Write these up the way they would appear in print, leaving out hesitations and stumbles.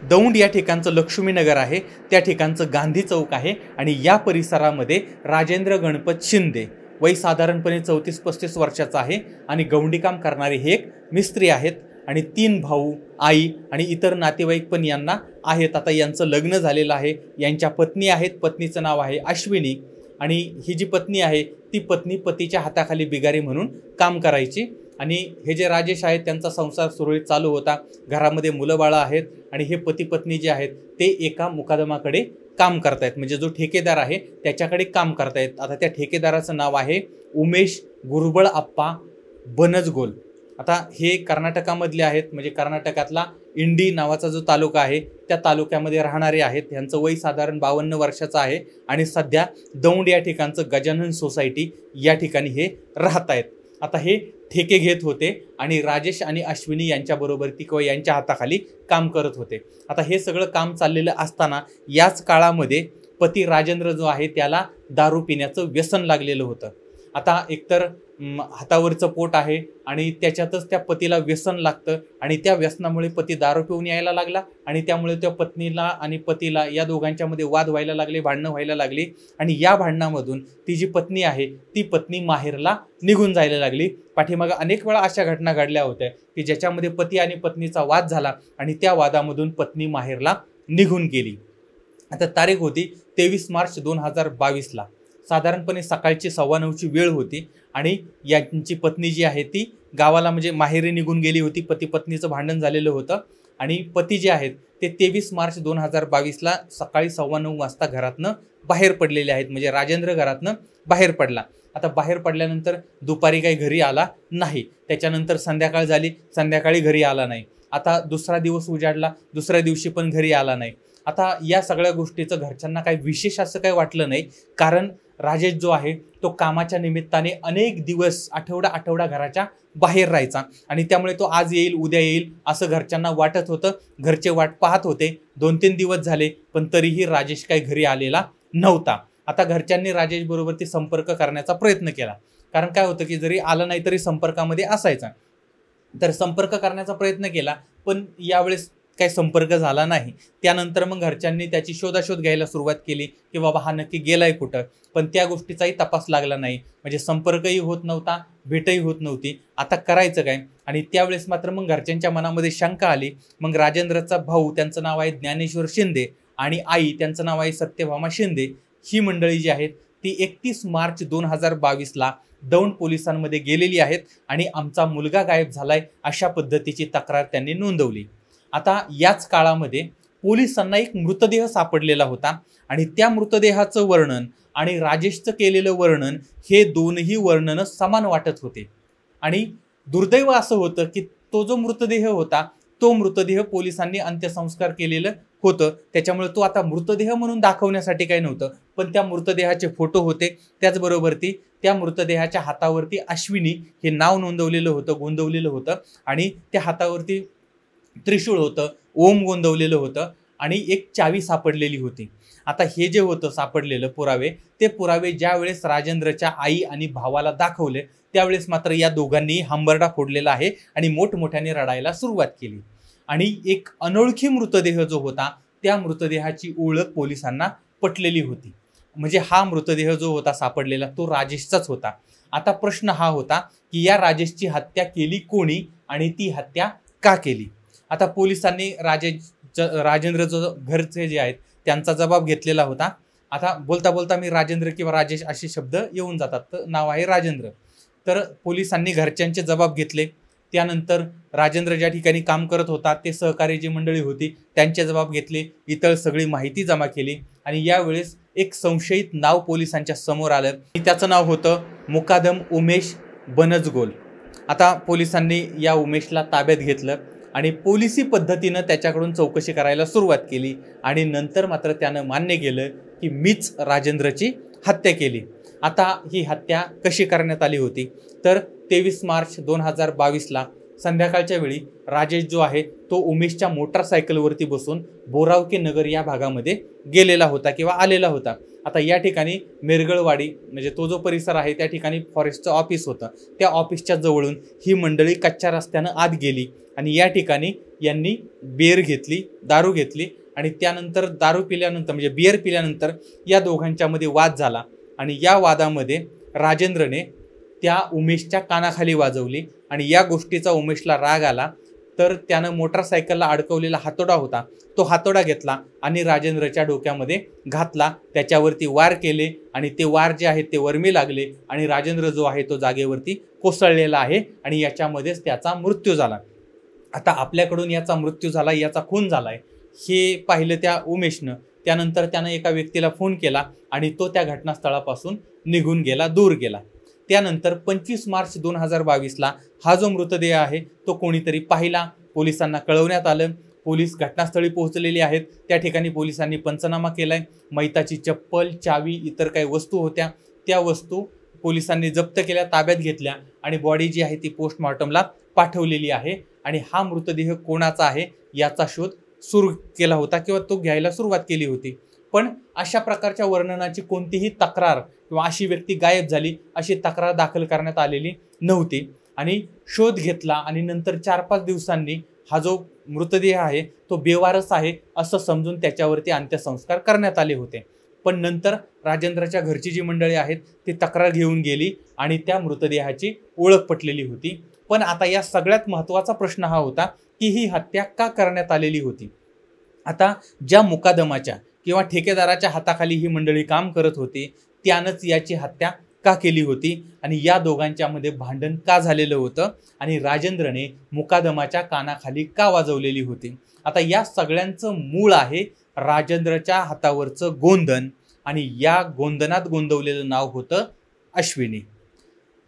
दौंड या ठिकाणचं लक्ष्मीनगर आहे, त्या ठिकाणचं गांधी चौक आहे आणि या परिसरामध्ये राजेंद्र गणपत शिंदे वय साधारणपणे 34-35 वर्षाचा आहे आणि गवंडीकाम करणारे हे एक मिस्त्री आहेत आणि 3 भाऊ, आई आणि इतर नातेवाईक पण यांना आहेत। आता यांचं लग्न झालेलं आहे, यांच्या पत्नी आहेत, पत्नीचं नाव आहे अश्विनी आणि ही जी पत्नी आहे ती पत्नी पतीच्या हाताखाली बिगारी म्हणून काम करायची आणि हे जे राजेश आहेत त्यांचा संसार सुरळीत चालू होता, घरामध्ये मुलं बाळं आहेत आणि हे पती पत्नी जे आहेत ते एका मुकादमाकडे काम करतायत, म्हणजे जो ठेकेदार आहे त्याच्याकडे काम करतायत। आता त्या ठेकेदाराचं नाव आहे उमेश गुरुबळ आप्पा बनजगोल। आता हे कर्नाटकामधले आहेत, म्हणजे कर्नाटकातला इंडी नावाचा जो तालुका आहे त्या तालुक्यामध्ये राहणारे आहेत। यांचं वय साधारण 52 वर्षाचं आहे आणि सध्या दौंड या ठिकाणचं गजानन सोसायटी या ठिकाणी हे राहत आहेत। आता हे ठेके घेत होते आणि राजेश आणि अश्विनी यांच्याबरोबर ती किंवा यांच्या हाताखाली काम करत होते। आता हे सगळं काम चाललेलं असताना याच काळामध्ये पती राजेंद्र जो आहे त्याला दारू पिण्याचं व्यसन लागलेलं होतं। आता एकतर हातावरचं पोट आहे आणि त्याच्यातच त्या पतीला व्यसन लागतं आणि त्या व्यसनामुळे पती दारू पिऊन यायला लागला आणि त्यामुळे त्या पत्नीला आणि पतीला या दोघांच्यामध्ये वाद व्हायला लागले, भांडणं व्हायला लागली आणि या भांडणामधून ती जी पत्नी आहे ती पत्नी माहेरला निघून जायला लागली। पाठीमागे अनेक वेळा अशा घटना घडल्या होत्या की ज्याच्यामध्ये पती आणि पत्नीचा वाद झाला आणि त्या वादामधून पत्नी माहेरला निघून गेली। आता तारीख होती 23 मार्च 2022ला, साधारणपणे सकाळची 9:15ची वेळ होती आणि यांची पत्नी जी आहे ती गावाला म्हणजे माहेरी निघून गेली होती। पती पत्नीचं भांडण झालेलं होतं आणि पती जे आहेत ते 23 मार्च 2022ला सकाळी 9:15 वाजता घरातनं बाहेर पडलेले आहेत, म्हणजे राजेंद्र घरातनं बाहेर पडला। आता बाहेर पडल्यानंतर दुपारी काही घरी आला नाही, त्याच्यानंतर संध्याकाळ झाली, संध्याकाळी घरी आला नाही। आता दुसरा दिवस उजाडला, दुसऱ्या दिवशी पण घरी आला नाही। आता या सगळ्या गोष्टीचं घरच्यांना काही विशेष असं काही वाटलं नाही, कारण राजेश जो आहे तो कामाच्या निमित्ताने अनेक दिवस आठवडा घराच्या बाहेर राहायचा आणि त्यामुळे तो आज येईल उद्या येईल असं घरच्यांना वाटत होतं। घरचे वाट पाहत होते, 2-3 दिवस झाले पण तरीही राजेश काही घरी आलेला नव्हता। आता घरच्यांनी राजेश बरोबर ती संपर्क करण्याचा प्रयत्न केला, कारण काय होतं की जरी आला नाही तरी संपर्कामध्ये असायचा, तर संपर्क करण्याचा प्रयत्न केला पण यावेळेस काही संपर्क झाला नाही। त्यानंतर मग घरच्यांनी त्याची शोधाशोध घ्यायला सुरुवात केली की बाबा हा नक्की गेलाय कुठं, पण त्या गोष्टीचाही तपास लागला नाही, म्हणजे संपर्कही होत नव्हता, भेटही होत नव्हती। आता करायचं काय? आणि त्यावेळेस मात्र मग घरच्यांच्या मनामध्ये शंका आली। मग राजेंद्रचा भाऊ, त्यांचं नाव आहे ज्ञानेश्वर शिंदे आणि आई त्यांचं नाव आहे सत्यभामा शिंदे, ही मंडळी जी आहेत ती 31 मार्च 2022ला दौंड पोलिसांमध्ये गेलेली आहेत आणि आमचा मुलगा गायब झालाय अशा पद्धतीची तक्रार त्यांनी नोंदवली। आता याच काळामध्ये पोलिसांना एक मृतदेह सापडलेला होता आणि त्या मृतदेहाचं वर्णन आणि राजेशचं केलेलं वर्णन हे दोनही वर्णन समान वाटत होते आणि दुर्दैव असं होतं की तो जो मृतदेह होता तो मृतदेह पोलिसांनी अंत्यसंस्कार केलेलं होतं, त्याच्यामुळे तो आता मृतदेह म्हणून दाखवण्यासाठी काही नव्हतं, पण त्या मृतदेहाचे फोटो होते। त्याचबरोबर त्या मृतदेहाच्या हातावरती अश्विनी हे नाव नोंदवलेलं होतं, गोंदवलेलं होतं आणि त्या हातावरती त्रिशूळ होतं, ओम गोंदवलेलं होतं आणि एक चावी सापडलेली होती। आता हे जे होतं सापडलेलं पुरावे, ते पुरावे ज्यावेळेस राजेंद्रच्या आई आणि भावाला दाखवले त्यावेळेस मात्र या दोघांनी हंबरडा फोडलेला आहे आणि मोठमोठ्याने रडायला सुरुवात केली आणि एक अनोळखी मृतदेह जो होता त्या मृतदेहाची ओळख पोलिसांना पटलेली होती, म्हणजे हा मृतदेह जो होता सापडलेला तो राजेशचाच होता। आता प्रश्न हा होता की या राजेशची हत्या केली कोणी आणि ती हत्या का केली? आता पोलिसांनी राजेंद्रचं घरचे जे आहेत त्यांचा जबाब घेतलेला होता। आता बोलता बोलता मी राजेंद्र किंवा राजेश असे शब्द येऊन जातात, तर नाव आहे राजेंद्र। तर पोलिसांनी घरच्यांचे जबाब घेतले, त्यानंतर राजेंद्र ज्या ठिकाणी काम करत होता ते सहकारी जी मंडळी होती त्यांचे जबाब घेतले, इतर सगळी माहिती जमा केली आणि यावेळेस एक संशयित नाव पोलिसांच्या समोर आलं, त्याचं नाव होतं मुकादम उमेश बनजगोल। आता पोलिसांनी या उमेशला ताब्यात घेतलं आणि पोलिसी पद्धतीनं त्याच्याकडून चौकशी करायला सुरुवात केली आणि नंतर मात्र त्यानं मान्य केलं की मीच राजेंद्रची हत्या केली। आता ही हत्या कशी करण्यात आली होती तर 23 मार्च 2022ला संध्याकाळच्या वेळी राजेश जो आहे तो उमेशच्या मोटारसायकलवरती बसून बोरावके नगर या भागामध्ये गेलेला होता किंवा आलेला होता। आता या ठिकाणी मेरगळवाडी म्हणजे तो जो परिसर आहे त्या ठिकाणी फॉरेस्टचं ऑफिस होतं, त्या ऑफिसच्या जवळून ही मंडळी कच्च्या रस्त्यानं आत गेली आणि या ठिकाणी यांनी बिअर घेतली, दारू घेतली आणि त्यानंतर दारू पिल्यानंतर म्हणजे बिअर पिल्यानंतर या दोघांच्यामध्ये वाद झाला आणि या वादामध्ये राजेंद्रने त्या उमेशच्या कानाखाली वाजवली आणि या गोष्टीचा उमेशला राग आला, तर त्यानं मोटारसायकलला अडकवलेला हातोडा होता तो हातोडा घेतला आणि राजेंद्रच्या डोक्यामध्ये घातला, त्याच्यावरती वार केले आणि ते वार जे आहेत ते वर्मी लागले आणि राजेंद्र जो आहे तो जागेवरती कोसळलेला आहे आणि याच्यामध्येच त्याचा मृत्यू झाला। आता आपल्याकडून याचा मृत्यू झाला, याचा खून झालाय हे पाहिलं त्या उमेशनं। त्यानंतर त्यानं एका व्यक्तीला फोन केला आणि तो त्या घटनास्थळापासून निघून गेला, दूर गेला। त्यानंतर 25 मार्च 2022ला हा जो मृतदेह आहे तो कोणीतरी पाहिला, पोलिसांना कळवण्यात आलं, पोलीस घटनास्थळी पोहोचलेली आहेत। त्या ठिकाणी पोलिसांनी पंचनामा केलाय, मैताची चप्पल, चावी, इतर काही वस्तू होत्या त्या वस्तू पोलिसांनी जप्त केल्या, ताब्यात घेतल्या आणि बॉडी जी आहे ती पोस्टमॉर्टमला पाठवलेली आहे आणि हा मृतदेह कोणाचा आहे याचा शोध सुरू केला होता किंवा तो घ्यायला सुरुवात केली होती। पण अशा प्रकारच्या वर्णनाची कोणतीही तक्रार किंवा अशी व्यक्ती गायब झाली अशी तक्रार दाखल करण्यात आलेली नव्हती आणि शोध घेतला आणि नंतर 4-5 दिवसांनी हा जो मृतदेह आहे तो बेवारस आहे असं समजून त्याच्यावरती अंत्यसंस्कार करण्यात आले होते। पण नंतर राजेंद्रच्या घरची जी मंडळी आहेत ती तक्रार घेऊन गेली आणि त्या मृतदेहाची ओळख पटलेली होती। पण आता या सगळ्यात महत्त्वाचा प्रश्न हा होता की ही हत्या का करण्यात आलेली होती। आता ज्या मुकादमाच्या किंवा ठेकेदाराच्या हाताखाली ही मंडळी काम करत होती त्यानंच याची हत्या का केली होती आणि या दोघांच्यामध्ये भांडण का झालेलं होतं आणि राजेंद्रने मुकादमाच्या कानाखाली का वाजवलेली होती। आता या सगळ्यांचं मूळ आहे राजेंद्रच्या हातावरचं गोंधन आणि या गोंधनात गोंदवलेलं नाव होतं अश्विनी।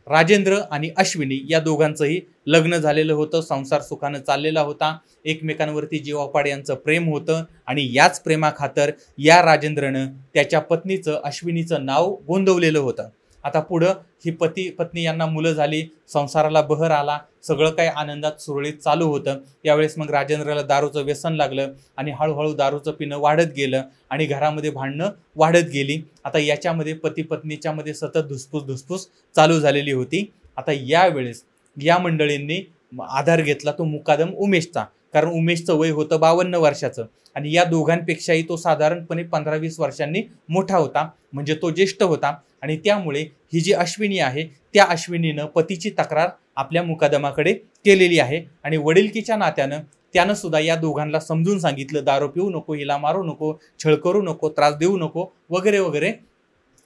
राजेंद्र आणि अश्विनी या दोघांचंही लग्न झालेलं होतं, संसार सुखानं चाललेला होता, एकमेकांवरती जीवापाड यांचं प्रेम होतं आणि याच प्रेमाखातर या राजेंद्रनं त्याच्या पत्नीचं अश्विनीचं नाव गोंदवलेलं होतं। आता पुढं ही पत्नी यांना मुलं झाली, संसाराला बहर आला, सगळं काही आनंदात सुरळीत चालू होतं। यावेळेस मग राजेंद्रला दारूचं व्यसन लागलं आणि हळूहळू दारूचं पिणं वाढत गेलं आणि घरामध्ये भांडणं वाढत गेली। आता याच्यामध्ये पती पत्नीच्या मध्ये सतत धुसफूस चालू झालेली होती। आता यावेळेस या मंडळींनी आधार घेतला तो मुकादम उमेशचा, कारण उमेशचं वय होतं 52 वर्षाचं आणि या दोघांपेक्षाही तो साधारणपणे 15-20 वर्षांनी मोठा होता, म्हणजे तो ज्येष्ठ होता आणि त्यामुळे ही जी अश्विनी आहे त्या अश्विनीनं पतीची तक्रार आपल्या मुकादमाकडे केलेली आहे आणि वडिलकीच्या नात्यानं त्यानं सुद्धा या दोघांना समजून सांगितलं, दारू पिऊ नको, हिला मारू नको, छळ करू नको, त्रास देऊ नको वगैरे वगैरे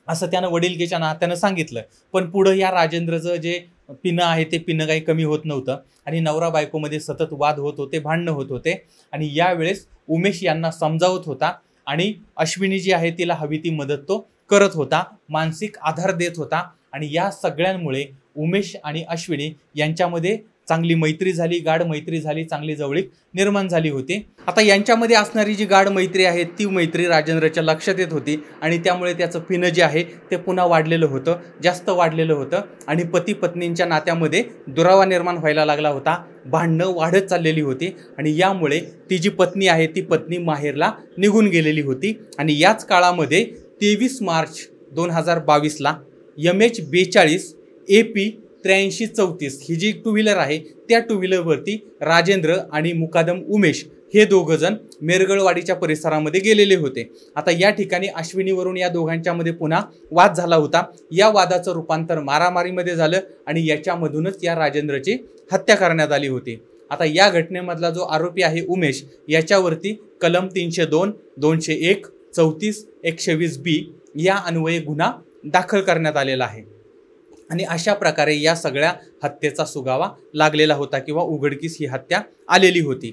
असं त्यानं वडिलकीच्या नात्यानं सांगितलं। पण पुढं या राजेंद्रचं जे पिणं आहे ते पिणं काही कमी होत नव्हतं आणि नवरा बायकोमध्ये सतत वाद होत होते, भांडणं होत होते आणि यावेळेस उमेश यांना समजावत होता आणि अश्विनी जी आहे तिला हवी ती मदत तो करत होता, मानसिक आधार देत होता आणि या सगळ्यांमुळे उमेश आणि अश्विनी यांच्यामध्ये चांगली मैत्री झाली, गाढ मैत्री झाली, चांगली जवळीक निर्माण झाली होती। आता यांच्यामध्ये असणारी जी गाढ मैत्री आहे ती मैत्री राजेंद्रच्या लक्षात येत होती आणि त्यामुळे त्याचं पिणं जे आहे ते पुन्हा वाढलेलं होतं, जास्त वाढलेलं होतं आणि पती पत्नींच्या नात्यामध्ये दुरावा निर्माण व्हायला लागला होता, भांडणं वाढत चाललेली होती आणि यामुळे ती जी पत्नी आहे ती पत्नी माहेरला निघून गेलेली होती आणि याच काळामध्ये 23 मार्च 2022ला MH42 AP 8334 ही जी टू व्हीलर आहे त्या टू व्हीलरवरती राजेंद्र आणि मुकादम उमेश हे दोघंजण मेरगळवाडीच्या परिसरामध्ये गेलेले होते। आता या ठिकाणी अश्विनीवरून या दोघांच्यामध्ये पुन्हा वाद झाला होता, या वादाचं रूपांतर मारामारीमध्ये झालं आणि याच्यामधूनच या राजेंद्रची हत्या करण्यात आली होती। आता या घटनेमधला जो आरोपी आहे उमेश याच्यावरती कलम 302, 201, 34, 120B या अन्वये गुन्हा दाखल करण्यात आलेला आहे आणि अशा प्रकारे या सगळ्या हत्येचा सुगावा लागलेला होता किंवा उघडकीस ही हत्या आलेली होती।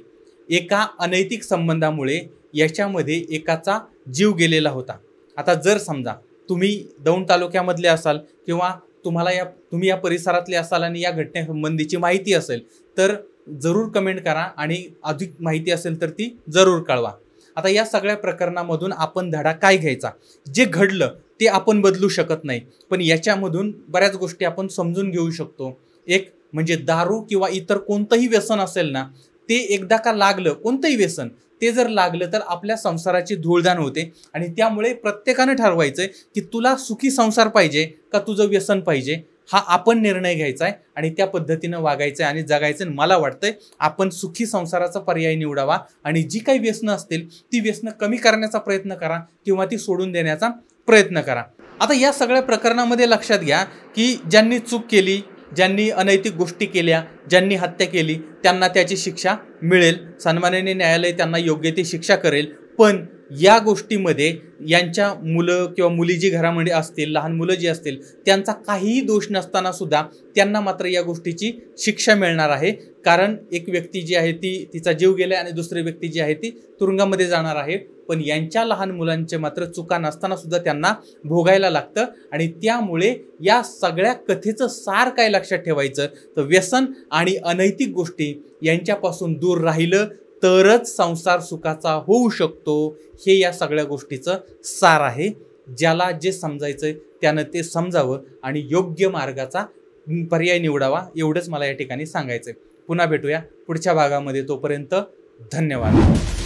एका अनैतिक संबंधामुळे याच्यामध्ये एकाचा जीव गेलेला होता। आता जर समजा तुम्ही दौंड तालुक्यामधले असाल किंवा तुम्ही या परिसरातले असाल आणि या घटनेसंबंधीची माहिती असेल तर जरूर कमेंट करा आणि अधिक माहिती असेल तर ती जरूर कळवा। आता या सगळ्या प्रकरणामधून आपण धडा काय घ्यायचा, जे घडलं ते आपण बदलू शकत नाही पण याच्यामधून बऱ्याच गोष्टी आपण समजून घेऊ शकतो। एक म्हणजे दारू किंवा इतर कोणतंही व्यसन असेल ना, ते एकदा का लागलं, कोणतंही व्यसन ते जर लागलं तर आपल्या संसाराची धूळधाण होते. आणि त्यामुळे प्रत्येकानं ठरवायचंय की तुला सुखी संसार पाहिजे का तुझं व्यसन पाहिजे, हा आपण निर्णय घ्यायचा आहे आणि त्या पद्धतीनं वागायचं आहे आणि जगायचं. मला वाटतंय आपण सुखी संसाराचा पर्याय निवडावा आणि जी काही व्यसनं असतील ती व्यसनं कमी करण्याचा प्रयत्न करा किंवा ती सोडून देण्याचा प्रयत्न करा. आता या सगळ्या प्रकरणामध्ये लक्षात घ्या की ज्यांनी चूक केली, ज्यांनी अनैतिक गोष्टी केल्या, ज्यांनी हत्या केली त्यांना त्याची शिक्षा मिळेल. सन्माननीय न्यायालय त्यांना योग्य ती शिक्षा करेल. पण या गोष्टीमध्ये यांच्या मुलं किंवा मुली जी घरामध्ये असतील, लहान मुलं जी असतील, त्यांचा काहीही दोष नसताना सुद्धा त्यांना मात्र या गोष्टीची शिक्षा मिळणार आहे. कारण एक व्यक्ती जी आहे ती तिचा जीव गेला आणि दुसरी व्यक्ती जी आहे ती तुरुंगामध्ये जाणार आहे. पण यांच्या लहान मुलांचे मात्र चुका नसताना सुद्धा त्यांना भोगायला लागतं. आणि त्यामुळे या सगळ्या कथेचं सार काय लक्षात ठेवायचं तर व्यसन आणि अनैतिक गोष्टी यांच्यापासून दूर राहिलं तरच संसार सुखाचा होऊ शकतो. हे या सगळ्या गोष्टीचं सार आहे. ज्याला जे समजायचंय त्यानं ते समजावं आणि योग्य मार्गाचा पर्याय निवडावा, एवढंच मला या ठिकाणी सांगायचंय. पुन्हा भेटूया पुढच्या भागामध्ये. तोपर्यंत धन्यवाद.